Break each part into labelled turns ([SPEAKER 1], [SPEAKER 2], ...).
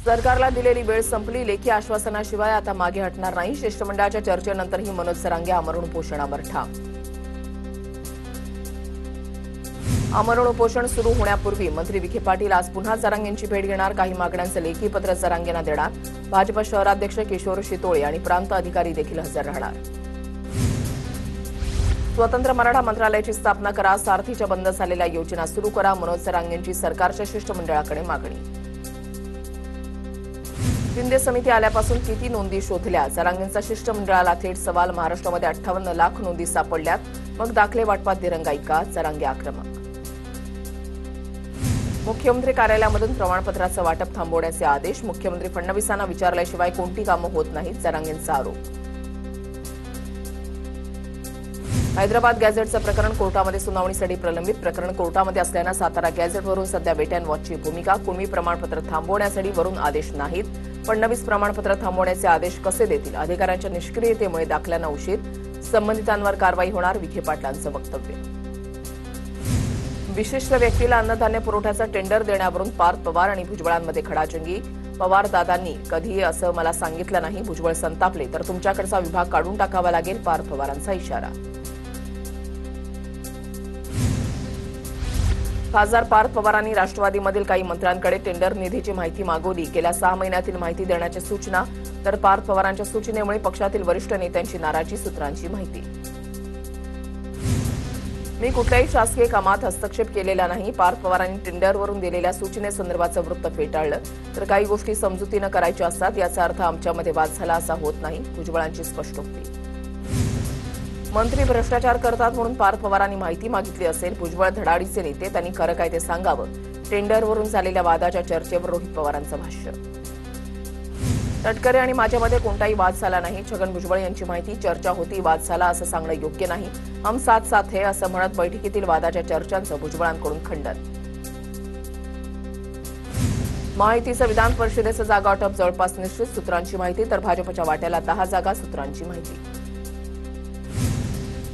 [SPEAKER 1] सरकारला दिलेली वेळ संपली. लेखी आश्वासनाशिवाय आता मागे हटणार नाही. शिष्टमंडळाच्या चर्चेनंतरही मनोज सरांगे आमरण उपोषणावर ठाम. आमरण उपोषण सुरू होण्यापूर्वी मंत्री विखे पाटील आज पुन्हा सरांगेंची भेट घेणार. काही मागण्यांचं लेखी पत्र सरांगेंना देणार. भाजप शहराध्यक्ष किशोर शितोळे आणि प्रांत अधिकारी देखील हजर राहणार. स्वतंत्र मराठा मंत्रालयाची स्थापना करा. सारथीच्या बंद झालेल्या योजना सुरू करा. मनोज सरांगेंची सरकारच्या शिष्टमंडळाकडे मागणी. शिंदे समिती आल्यापासून किती नोंदी शोधल्या? सरांगेंचा शिष्टमंडळाला थेट सवाल. महाराष्ट्रामध्ये 58 लाख नोंदी सापडल्यात. मग दाखले वाटपात दिरंगाई का? सरांगे आक्रमक. मुख्यमंत्री कार्यालयामधून प्रमाणपत्राचं वाटप थांबवण्याचे आदेश. मुख्यमंत्री फडणवीसांना विचारल्याशिवाय कोणती कामं होत नाहीत. सरांगेंचा आरोप. हैदराबाद गॅझेटचं प्रकरण कोर्टामध्ये सुनावणीसाठी प्रलंबित. प्रकरण कोर्टामध्ये असल्यानं सातारा गॅझेटवरून सध्या वेट अँड वॉचची भूमिका. कुणबी प्रमाणपत्र थांबवण्यासाठी वरून आदेश नाहीत. फडणवीस प्रमाणपत्र थांबवण्याचे आदेश कसे देतील? अधिकाऱ्यांच्या निष्क्रियतेमुळे दाखल्यांना उशीर. संबंधितांवर कारवाई होणार. विखे पाटलांचं वक्तव्य. विशिष्ट व्यक्तीला अन्नधान्य पुरवठ्याचा टेंडर देण्यावरून पार्थ पवार आणि भुजबळांमध्ये खडाजंगी. पवार दादांनी कधी असं मला सांगितलं नाही. भुजबळ संतापले तर तुमच्याकडचा विभाग काढून टाकावा लागेल. पार्थ पवारांचा इशारा. खासदार पार्थ पवारांनी राष्ट्रवादीमधील काही मंत्र्यांकडे टेंडर निधीची माहिती मागवली. गेल्या 6 महिन्यातील माहिती देण्याच्या सूचना. तर पार्थ पवारांच्या सूचनेमुळे पक्षातील वरिष्ठ नेत्यांची नाराजी. सूत्रांची माहिती. मी कुठल्याही शासकीय कामात हस्तक्षेप केलेला नाही. पार्थ पवारांनी टेंडरवरून दिलेल्या सूचनेसंदर्भाचं वृत्त फेटाळलं. तर काही गोष्टी समजुतीनं करायच्या असतात. याचा अर्थ आमच्यामध्ये वाद झाला असा होत नाही. भुजबळांची स्पष्टोक्ती. मंत्री भ्रष्टाचार करतात म्हणून पार्थ पवारांनी माहिती मागितली असेल. भुजबळ धडाडीचे नेते. त्यांनी खरं काय ते सांगावं. टेंडरवरून झालेल्या वादाच्या चर्चेवर रोहित पवारांचं भाष्य. तटकरे आणि माझ्यामध्ये कोणताही वाद झाला नाही. छगन भुजबळ यांची माहिती. चर्चा होती, वाद झाला असं सांगणं योग्य नाही. हम साथ साथ है असं म्हणत बैठकीतील वादाच्या चर्चांचं भुजबळांकडून खंडन. माहितीचं विधान परिषदेचं जागा वाटप जवळपास निश्चित. सूत्रांची माहिती. तर भाजपच्या वाट्याला 10 जागा. सूत्रांची माहिती.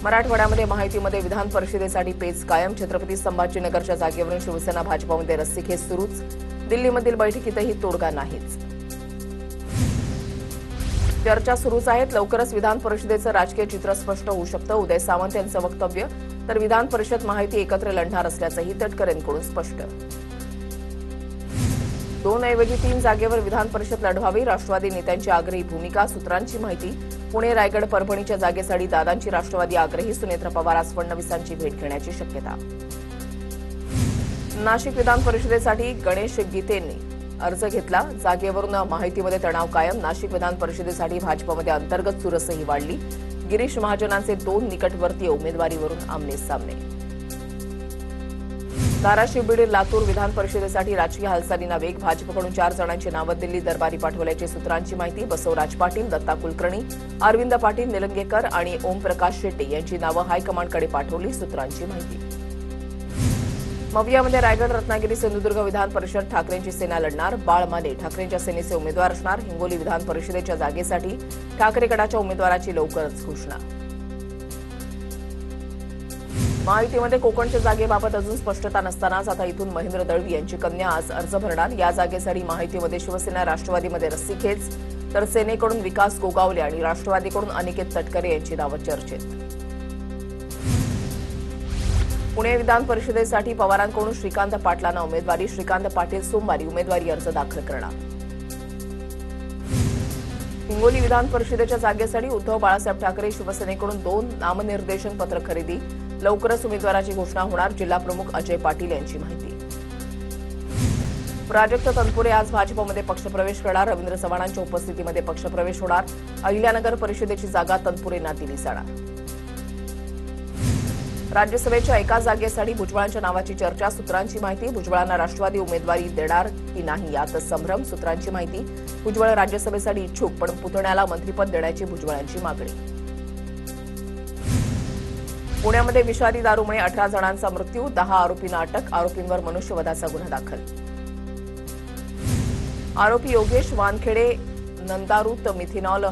[SPEAKER 1] मराठवाड्यामध्ये माहितीमध्ये विधान परिषदेसाठी पेच कायम. छत्रपती संभाजीनगरच्या जागेवरून शिवसेना भाजपमध्ये रस्सीखेच सुरूच. दिल्लीमधील बैठकीतही तोडगा नाहीच. चर्चा सुरूच आहेत. लवकरच विधान परिषदेचं राजकीय चित्र स्पष्ट होऊ शकतं. उदय सामंत यांचं वक्तव्य. तर विधान परिषद माहिती एकत्र लढणार असल्याचंही तटकरेंकडून स्पष्ट. 2 ऐवजी 3 जागेवर विधान परिषद लढवावी. राष्ट्रवादी नेत्यांची आग्रही भूमिका. सूत्रांची माहिती. पुणे, रायगड, परभणीच्या जागेसाठी दादांची राष्ट्रवादी आग्रही. सुनेत्रा पवार आज फडणवीसांची भेट घेण्याची शक्यता. नाशिक विधान परिषदेसाठी गणेश गीतेंनी अर्ज घेतला. जागेवरून माहितीमध्ये तणाव कायम. नाशिक विधान परिषदेसाठी भाजपमध्ये अंतर्गत चुरसही वाढली. गिरीश महाजनांचे 2 निकटवर्तीय उमेदवारीवरून आमने सामने. धाराशिव, बीड, लातूर विधान परिषदेसाठी राजकीय हालचालींना वेग. भाजपकडून 4 जणांची नावं दिल्ली दरबारी पाठवल्याची सूत्रांची माहिती. बसवराज पाटील, दत्ता कुलकर्णी, अरविंद पाटील निलंगेकर आणि ओमप्रकाश शेट्टे यांची नावं हायकमांडकडे पाठवली. सूत्रांची माहिती. मवियामध्ये रायगड, रत्नागिरी, सिंधुदुर्ग विधान परिषद ठाकरेंची सेना लढणार. बाळ माने ठाकरेंच्या सेनेचे उमेदवार असणार. हिंगोली विधान परिषदेच्या जागेसाठी ठाकरे गटाच्या उमेदवाराची लवकरच घोषणा. माहितीमध्ये कोकणच्या जागेबाबत अजून स्पष्टता नसतानाच आता इथून महेंद्र दळवी यांची कन्या आज अर्ज भरणार. या जागेसाठी माहितीमध्ये शिवसेना राष्ट्रवादीमध्ये रस्सीखेच. तर सेनेकडून विकास गोगावले आणि राष्ट्रवादीकडून अनिकेत तटकरे यांची नावं चर्चेत. पुणे विधान परिषदेसाठी पवारांकडून श्रीकांत पाटलांना उमेदवारी. श्रीकांत पाटील सोमवारी उमेदवारी अर्ज दाखल करणार. हिंगोली विधान परिषदेच्या जागेसाठी उद्धव बाळासाहेब ठाकरे शिवसेनेकडून 2 नामनिर्देशन पत्र खरेदी. लवकरच उमेदवाराची घोषणा होणार. जिल्हा प्रमुख अजय पाटील यांची माहिती. प्राजक्त तनपुरे आज भाजपमध्ये पक्षप्रवेश करणार. रवींद्र चव्हाणांच्या उपस्थितीमध्ये पक्षप्रवेश होणार. अहिल्यानगर परिषदेची जागा तनपुरेंना दिली जाणार. राज्यसभेच्या एका जागेसाठी भुजबळांच्या नावाची चर्चा. सूत्रांची माहिती. भुजबळांना राष्ट्रवादी उमेदवारी देणार की नाही यातच संभ्रम. सूत्रांची माहिती. भुजबळ राज्यसभेसाठी इच्छुक पण पुतण्याला मंत्रिपद देण्याची भुजबळांची मागणी. पुण्यामध्ये विषारी दारूमुळे 18 जणांचा मृत्यू. 10 आरोपींना अटक. आरोपींवर मनुष्यवधाचा गुन्हा दाखल. आरोपी योगेश वानखेडे नंदारूत मिथेनॉल.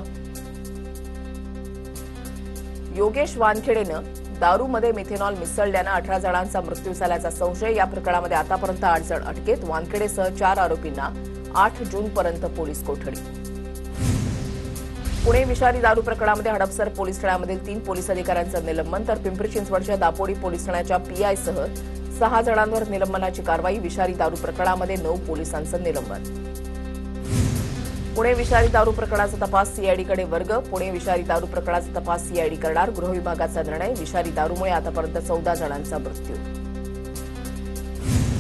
[SPEAKER 1] योगेश वानखेडेनं दारूमध्ये मिथेनॉल मिसळल्यानं 18 जणांचा मृत्यू झाल्याचा संशय. या प्रकरणामध्ये आतापर्यंत 8 जण अटकेत. वानखेडेसह 4 आरोपींना 8 जूनपर्यंत पोलीस कोठडी. पुणे विषारी दारू प्रकरणामध्ये हडपसर पोलीस ठाण्यामधील 3 पोलीस अधिकाऱ्यांचं निलंबन, तर पिंपरी चिंचवडच्या दापोडी पोलीस ठाण्याच्या पीआयसह 6 जणांवर निलंबनाची कारवाई. विषारी दारू प्रकरणामध्ये 9 पोलिसांचं निलंबन. पुणे विषारी दारू प्रकरणाचा तपास सीआयडीकडे वर्ग. पुणे विषारी दारू प्रकरणाचा तपास सीआयडी करणार, गृह विभागाचा निर्णय. विषारी दारूमुळे आतापर्यंत 14 जणांचा मृत्यू.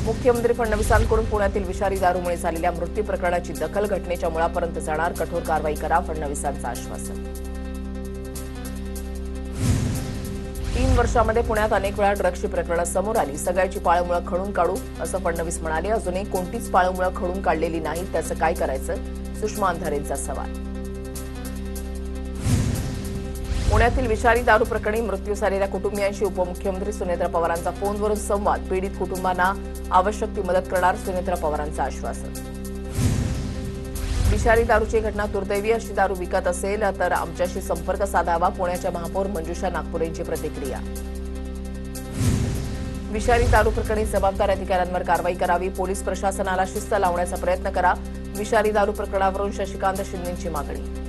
[SPEAKER 1] मुख्यमंत्री फडणवीसांकडून पुण्यातील विषारी दारूमुळे झालेल्या मृत्यू प्रकरणाची दखल, घटनेच्या मुळापर्यंत जाणार, कठोर कारवाई करा, फडणवीसांचं आश्वासन. 3 वर्षांमध्ये पुण्यात अनेक वेळा ड्रग्सची प्रकरणं समोर आली. सगळ्याची पाळंमुळं खणून काढू असं फडणवीस म्हणाले. अजूनही कोणतीच पाळंमुळं खणून काढलेली नाही, त्याचं काय करायचं? सुषमा अंधारेंचा सवाल. पुण्यातील विषारी दारू प्रकरणी मृत्यू झालेल्या कुटुंबियांशी उपमुख्यमंत्री सुनेत्रा पवारांचा फोनवरून संवाद. पीडित कुटुंबांना आवश्यक ती मदत करणार, सुनेत्रा पवारांचं आश्वासन. विषारी दारूची घटना दुर्दैवी. अशी दारू विकत असेल तर आमच्याशी संपर्क साधावा. पुण्याच्या महापौर मंजुषा नागपुरेंची प्रतिक्रिया. विषारी दारू प्रकरणी जबाबदार अधिकाऱ्यांवर कारवाई करावी. पोलीस प्रशासनाला शिस्त लावण्याचा प्रयत्न करा. विषारी दारू प्रकरणावरून शशिकांत शिंदेंची मागणी.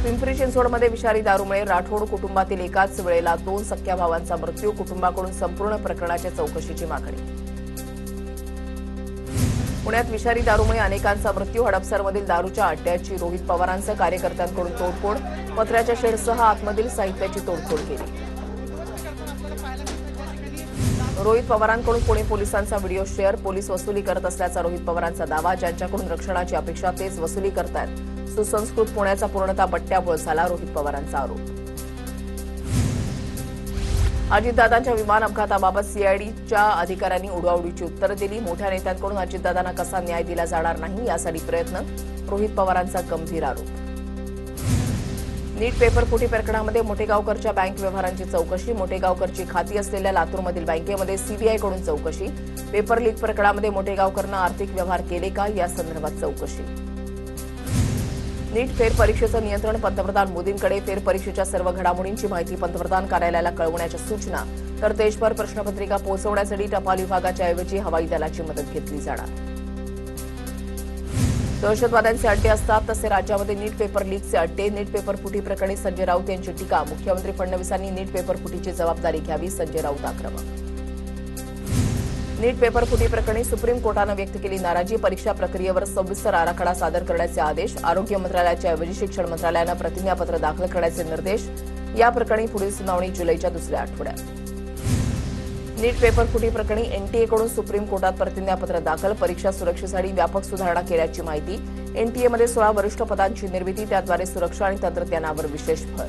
[SPEAKER 1] पिंपरी चिंचवडमध्ये विषारी दारूमुळे राठोड कुटुंबातील एकाच वेळेला 2 सख्ख्या भावांचा मृत्यू. कुटुंबाकडून संपूर्ण प्रकरणाच्या चौकशीची मागणी. पुण्यात विषारी दारूमुळे अनेकांचा मृत्यू. हडपसरमधील दारूच्या अड्ड्याची रोहित पवारांसह कार्यकर्त्यांकडून तोडफोड. पत्र्याच्या शेडसह आतमधील साहित्याची तोडफोड केली. रोहित पवारांकडून पुणे पोलिसांचा व्हिडिओ शेअर. पोलीस वसुली करत असल्याचा रोहित पवारांचा दावा. ज्यांच्याकडून रक्षणाची अपेक्षा तेच वसुली करतायत. सुसंस्कृत पुण्याचा पूर्णतः बट्ट्याबोळ झाला, रोहित पवारांचा आरोप. अजितदादांच्या विमान अपघाताबाबत सीआयडीच्या अधिकाऱ्यांनी उडवाउडीची उत्तरं दिली. मोठ्या नेत्यांकडून अजितदादांना कसा न्याय दिला जाणार नाही यासाठी प्रयत्न, रोहित पवारांचा गंभीर आरोप. नीट पेपर फुटी प्रकरणामध्ये मोठेगावकरच्या बँक व्यवहारांची चौकशी. मोठेगावकरची खाती असलेल्या लातूरमधील बँकेमध्ये सीबीआयकडून चौकशी. पेपर लीक प्रकरणामध्ये मोठेगावकरनं आर्थिक व्यवहार केले का या संदर्भात चौकशी. नीट फेरपरीक्षेचं नियंत्रण पंतप्रधान मोदींकडे. फेरपरीक्षेच्या सर्व घडामोडींची माहिती पंतप्रधान कार्यालयाला कळवण्याच्या सूचना. तर देशभर प्रश्नपत्रिका पोहोचवण्यासाठी टपाल विभागाच्या ऐवजी हवाई दलाची मदत घेतली जाणार. दहशतवाद्यांचे अड्डे असतात तसे राज्यामध्ये नीट पेपर लीकचे अड्डे. नीट पेपर फुटी प्रकरणी संजय राऊत यांची टीका. मुख्यमंत्री फडणवीसांनी नीट पेपर फुटीची जबाबदारी घ्यावी, संजय राऊत आक्रमक. नीट पेपर फुटी प्रकरणी सुप्रीम कोर्टानं व्यक्त केली नाराजी. परीक्षा प्रक्रियेवर सविस्तर आराखडा सादर करण्याचे आदेश. आरोग्य मंत्रालयाच्या ऐवजी शिक्षण मंत्रालयानं प्रतिज्ञापत्र दाखल करण्याचे निर्देश. या प्रकरणी पुढील सुनावणी जुलैच्या दुसऱ्या आठवड्यात. नीट पेपर फुटी प्रकरणी एनटीएकडून सुप्रीम कोर्टात प्रतिज्ञापत्र दाखल. परीक्षा सुरक्षेसाठी व्यापक सुधारणा केल्याची माहिती. एनटीएमध्ये 16 वरिष्ठ पदांची निर्मिती, त्याद्वारे सुरक्षा आणि तंत्रज्ञानावर विशेष भर.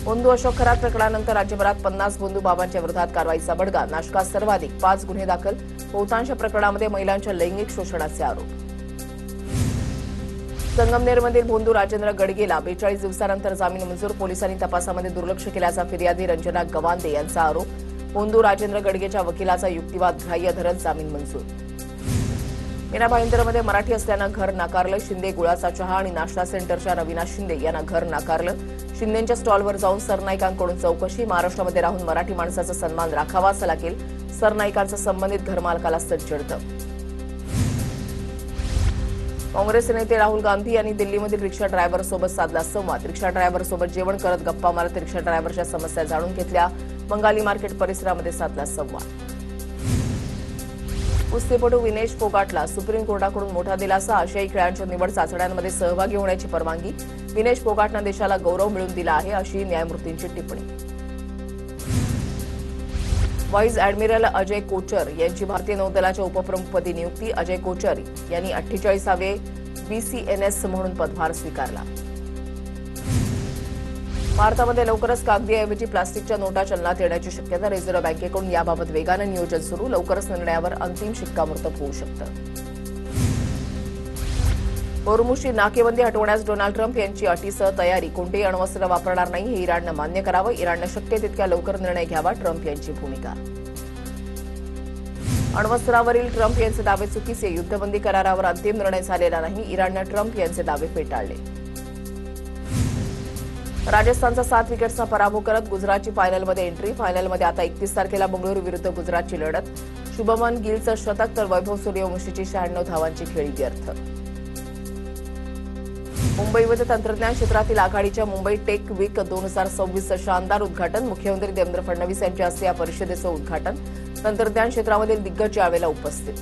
[SPEAKER 1] बोंधू अशोक खरात प्रकरणानंतर राज्यभरात 50 बोंधू बाबांच्या विरोधात कारवाईचा बडगा. नाशकात सर्वाधिक 5 गुन्हे दाखल. बहुतांश प्रकरणामध्ये महिलांच्या लैंगिक शोषणाचे आरोप. संगमनेरमधील बोंधू राजेंद्र गडगेला 42 दिवसानंतर जामीन मंजूर. पोलिसांनी तपासामध्ये दुर्लक्ष केल्याचा फिर्यादी रंजना गवांदे यांचा आरोप. बोंधू राजेंद्र गडगेच्या वकिलाचा युक्तिवाद ग्राह्य धरत जामीन मंजूर. मीना भाईंदरमध्ये मराठी असल्यानं घर नाकारलं. शिंदे गुळाचा चहा आणि नाश्ता सेंटरच्या रवीना शिंदे यांना घर नाकारलं. शिंदेंच्या स्टॉलवर जाऊन सरनाईकांकडून चौकशी. महाराष्ट्रामध्ये राहून मराठी माणसाचा सन्मान राखावा असं लागेल. सरनाईकांचं संबंधित घरमालकाला सज्जडतं. काँग्रेस नेते राहुल गांधी यांनी दिल्लीमधील रिक्षा ड्रायव्हरसोबत साधला संवाद. रिक्षा ड्रायव्हरसोबत जेवण करत गप्पा मारत रिक्षा ड्रायव्हरच्या समस्या जाणून घेतल्या. बंगाली मार्केट परिसरामध्ये साधला संवाद. कुस्तीपटू विनेश फोगाटला सुप्रीम कोर्टाकडून मोठा दिलासा. आशियाई खेळांच्या निवड चाचण्यांमध्ये सहभागी होण्याची परवानगी. विनेश फोगाटनं देशाला गौरव मिळवून दिला आहे, अशी न्यायमूर्तींची टिप्पणी. व्हाईस ॲडमिरल अजय कोचर यांची भारतीय नौदलाच्या उपप्रमुखपदी नियुक्ती. अजय कोचर यांनी 48वे BCNS म्हणून पदभार स्वीकारला. भारतामध्ये लवकरच कागदीऐवजी प्लास्टिकच्या नोटा चलनात येण्याची शक्यता. रिझर्व्ह बँकेकडून याबाबत वेगानं नियोजन सुरू. लवकरच निर्णयावर अंतिम शिक्कामोर्तब होऊ शकतं. होर्मुझची नाकेबंदी हटवण्यास डोनाल्ड ट्रम्प यांची अटीसह तयारी. कोणतेही अण्वस्त्र वापरणार नाही हे इराणनं मान्य करावं. इराणनं शक्य तितक्या लवकर निर्णय घ्यावा, ट्रम्प यांची भूमिका. अण्वस्त्रावरील ट्रम्प यांचे दावे चुकीचे. युद्धबंदी करारावर अंतिम निर्णय झालेला नाही. इराणनं ट्रम्प यांचे दावे फेटाळले. राजस्थानचा 7 विकेट्सचा पराभव करत गुजरातची फायनलमध्ये एंट्री. फायनलमध्ये आता 31 तारखेला बंगळुरू विरुद्ध गुजरातची लढत. शुभमन गिलचं शतक तर वैभव सूर्यवंशीची 96 धावांची खेळी व्यर्थ. मुंबईमध्ये तंत्रज्ञान क्षेत्रातील आघाडीच्या मुंबई टेक वीक 2026 शानदार उद्घाटन. मुख्यमंत्री देवेंद्र फडणवीस यांच्या हस्ते या परिषदेचं उद्घाटन. तंत्रज्ञान क्षेत्रामधील दिग्गज यावेळेला उपस्थित.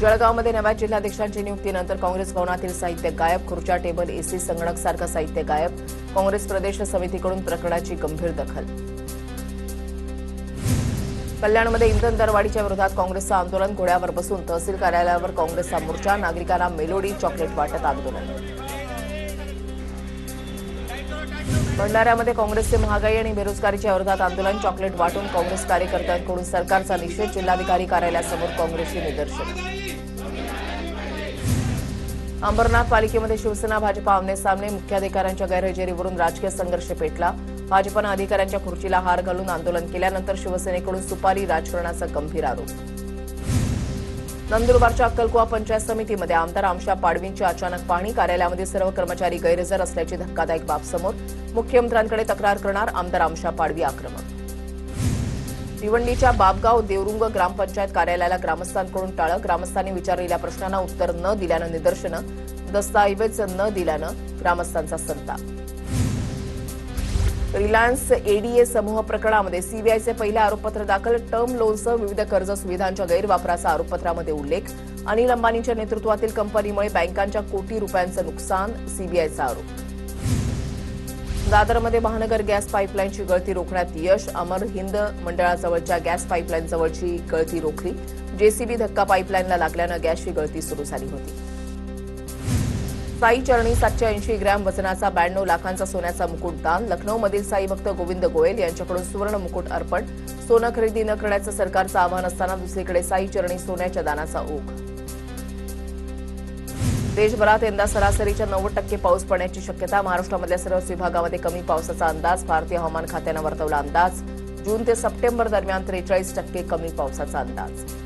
[SPEAKER 1] जळगावमध्ये नव्या जिल्हाध्यक्षांची नियुक्तीनंतर काँग्रेस भवनातील साहित्य गायब. खुर्च्या, टेबल, एसी, संगणक सारखं साहित्य गायब. काँग्रेस प्रदेश समितीकडून प्रकरणाची गंभीर दखल. कल्याणमध्ये इंधन दरवाढीच्या विरोधात काँग्रेसचं आंदोलन. घोड्यावर बसून तहसील कार्यालयावर काँग्रेसचा मोर्चा. नागरिकांना मेलोडी, चॉकलेट वाटत आंदोलन. भंडाऱ्यामध्ये काँग्रेसचे महागाई आणि बेरोजगारीच्या विरोधात आंदोलन. चॉकलेट वाटून काँग्रेस कार्यकर्त्यांकडून सरकारचा निषेध. जिल्हाधिकारी कार्यालयासमोर काँग्रेसची निदर्शनं. अंबरनाथ पालिकेमध्ये शिवसेना भाजपा आमने-सामने. मुख्याधिकाऱ्यांच्या गैरहजेरीवरून राजकीय संघर्ष पेटला. भाजपनं अधिकाऱ्यांच्या खुर्चीला हार घालून आंदोलन केल्यानंतर शिवसेनेकडून सुपारी राजकारणाचा गंभीर आरोप. नंदुरबारच्या अक्कलकुवा पंचायत समितीमध्ये आमदार आमशा पाडवींची अचानक पाहणी. कार्यालयामध्ये सर्व कर्मचारी गैरहजर असल्याची धक्कादायक बाब समोर. मुख्यमंत्र्यांकडे तक्रार करणार आमदार आमशा पाडवी आक्रमक. भिवंडीच्या बाबगाव देवरुंग ग्रामपंचायत कार्यालयाला ग्रामस्थांकडून टाळं. ग्रामस्थांनी विचारलेल्या प्रश्नांना उत्तर न दिल्यानं निदर्शनं. दस्ताऐवज न दिल्यानं ग्रामस्थांचा संताप. रिलायन्स एडीए समूह प्रकरणामध्ये सीबीआयचे पहिले आरोपपत्र दाखल. टर्म लोनसह विविध कर्ज सुविधांच्या गैरवापराचा आरोपपत्रामध्ये उल्लेख. अनिल अंबानींच्या नेतृत्वातील कंपनीमुळे बँकांच्या कोटी रुपयांचं नुकसान. सीबीआयचा आरोप. दादरमध्ये महानगर गॅस पाईपलाईनची गळती रोखण्यात यश. अमर हिंद मंडळाजवळच्या गॅस पाईपलाईन जवळची गळती रोखली. जेसीबी धक्का पाईपलाईनला लागल्यानं गॅसची गळती सुरू झाली होती. साई चरणी 780 ग्रॅम वजनाचा 92 लाखांचा सोन्याचा मुकुट दान. लखनौमधील साई भक्त गोविंद गोयल यांच्याकडून सुवर्ण मुकुट अर्पण. सोनं खरेदी न करण्याचं सरकारचं आवाहन असताना दुसरीकडे साई चरणी सोन्याच्या दानाचा ओघ. देशभरात यंदा सरासरीच्या 90% पाऊस पडण्याची शक्यता. महाराष्ट्रामधल्या सर्वच विभागामध्ये कमी पावसाचा अंदाज. भारतीय हवामान खात्यानं वर्तवला अंदाज. जून ते सप्टेंबर दरम्यान 43% कमी पावसाचा अंदाज.